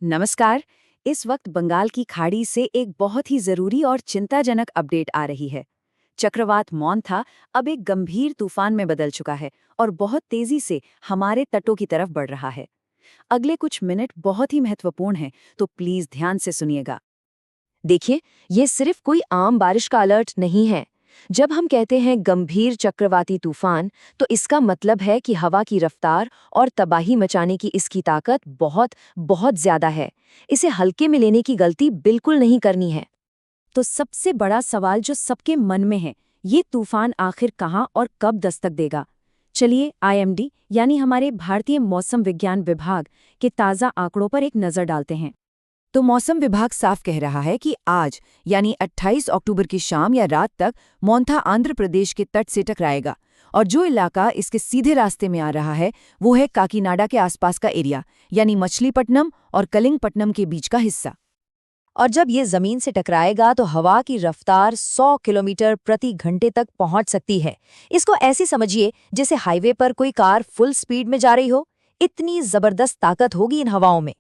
नमस्कार। इस वक्त बंगाल की खाड़ी से एक बहुत ही जरूरी और चिंताजनक अपडेट आ रही है। चक्रवात मॉन्था अब एक गंभीर तूफान में बदल चुका है और बहुत तेजी से हमारे तटों की तरफ बढ़ रहा है। अगले कुछ मिनट बहुत ही महत्वपूर्ण हैं, तो प्लीज ध्यान से सुनिएगा। देखिए, ये सिर्फ कोई आम बारिश का अलर्ट नहीं है। जब हम कहते हैं गंभीर चक्रवाती तूफान, तो इसका मतलब है कि हवा की रफ्तार और तबाही मचाने की इसकी ताकत बहुत बहुत ज्यादा है। इसे हल्के में लेने की गलती बिल्कुल नहीं करनी है। तो सबसे बड़ा सवाल जो सबके मन में है, ये तूफान आखिर कहाँ और कब दस्तक देगा? चलिए आईएमडी यानी हमारे भारतीय मौसम विज्ञान विभाग के ताज़ा आंकड़ों पर एक नज़र डालते हैं। तो मौसम विभाग साफ कह रहा है कि आज यानी 28 अक्टूबर की शाम या रात तक मोन्था आंध्र प्रदेश के तट से टकराएगा और जो इलाका इसके सीधे रास्ते में आ रहा है वो है काकीनाडा के आसपास का एरिया, यानी मछलीपट्टनम और कलिंगपट्टनम के बीच का हिस्सा। और जब ये जमीन से टकराएगा तो हवा की रफ्तार 100 किलोमीटर प्रति घंटे तक पहुंच सकती है। इसको ऐसे समझिए जैसे हाईवे पर कोई कार फुल स्पीड में जा रही हो। इतनी जबरदस्त ताकत होगी इन हवाओं में।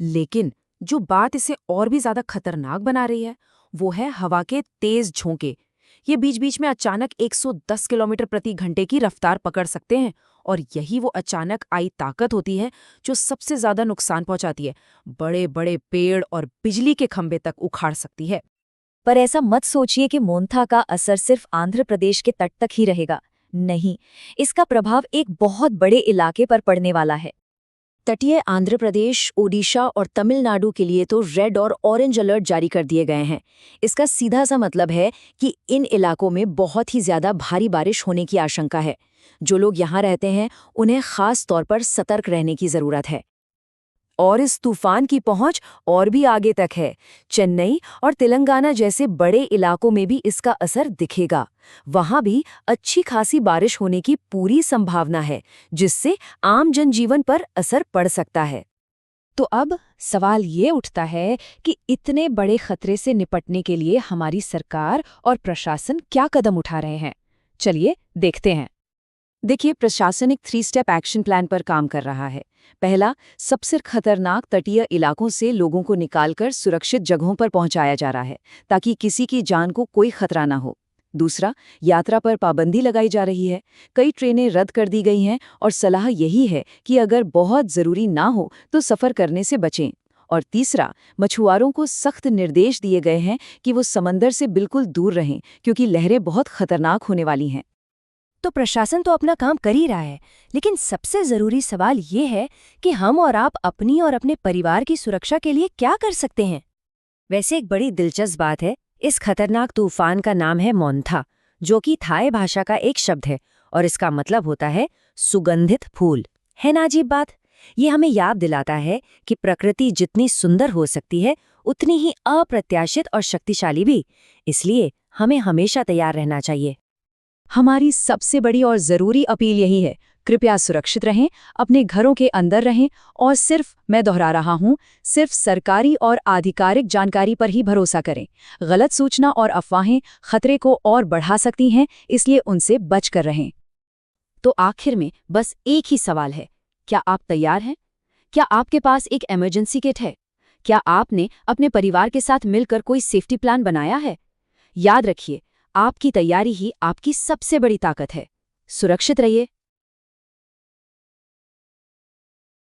लेकिन जो बात इसे और भी ज्यादा खतरनाक बना रही है वो है हवा के तेज झोंके। ये बीच बीच में अचानक 110 किलोमीटर प्रति घंटे की रफ्तार पकड़ सकते हैं और यही वो अचानक आई ताकत होती है जो सबसे ज्यादा नुकसान पहुंचाती है। बड़े बड़े पेड़ और बिजली के खंभे तक उखाड़ सकती है। पर ऐसा मत सोचिए कि मोन्था का असर सिर्फ आंध्र प्रदेश के तट तक ही रहेगा। नहीं, इसका प्रभाव एक बहुत बड़े इलाके पर पड़ने वाला है। तटीय आंध्र प्रदेश, ओडिशा और तमिलनाडु के लिए तो रेड और ऑरेंज अलर्ट जारी कर दिए गए हैं। इसका सीधा सा मतलब है कि इन इलाकों में बहुत ही ज्यादा भारी बारिश होने की आशंका है। जो लोग यहाँ रहते हैं उन्हें खास तौर पर सतर्क रहने की जरूरत है। और इस तूफान की पहुंच और भी आगे तक है। चेन्नई और तेलंगाना जैसे बड़े इलाकों में भी इसका असर दिखेगा। वहां भी अच्छी खासी बारिश होने की पूरी संभावना है, जिससे आम जनजीवन पर असर पड़ सकता है। तो अब सवाल ये उठता है कि इतने बड़े खतरे से निपटने के लिए हमारी सरकार और प्रशासन क्या कदम उठा रहे हैं? चलिए देखते हैं। देखिए, प्रशासन एक 3 स्टेप एक्शन प्लान पर काम कर रहा है। पहला, सबसे खतरनाक तटीय इलाकों से लोगों को निकालकर सुरक्षित जगहों पर पहुंचाया जा रहा है, ताकि किसी की जान को कोई खतरा ना हो। दूसरा, यात्रा पर पाबंदी लगाई जा रही है। कई ट्रेनें रद्द कर दी गई हैं और सलाह यही है कि अगर बहुत ज़रूरी ना हो तो सफ़र करने से बचें। और तीसरा, मछुआरों को सख्त निर्देश दिए गए हैं कि वो समंदर से बिल्कुल दूर रहें, क्योंकि लहरें बहुत खतरनाक होने वाली हैं। तो प्रशासन तो अपना काम कर ही रहा है, लेकिन सबसे जरूरी सवाल ये है कि हम और आप अपनी और अपने परिवार की सुरक्षा के लिए क्या कर सकते हैं। वैसे एक बड़ी दिलचस्प बात है, इस खतरनाक तूफान का नाम है मोन्था, जो कि थाई भाषा का एक शब्द है और इसका मतलब होता है सुगंधित फूल। है ना अजीब बात? ये हमें याद दिलाता है कि प्रकृति जितनी सुंदर हो सकती है उतनी ही अप्रत्याशित और शक्तिशाली भी। इसलिए हमें हमेशा तैयार रहना चाहिए। हमारी सबसे बड़ी और ज़रूरी अपील यही है, कृपया सुरक्षित रहें, अपने घरों के अंदर रहें और मैं दोहरा रहा हूं, सिर्फ सरकारी और आधिकारिक जानकारी पर ही भरोसा करें। गलत सूचना और अफवाहें खतरे को और बढ़ा सकती हैं, इसलिए उनसे बच कर रहें। तो आखिर में बस एक ही सवाल है, क्या आप तैयार हैं? क्या आपके पास एक इमरजेंसी किट है? क्या आपने अपने परिवार के साथ मिलकर कोई सेफ्टी प्लान बनाया है? याद रखिए, आपकी तैयारी ही आपकी सबसे बड़ी ताकत है। सुरक्षित रहिए,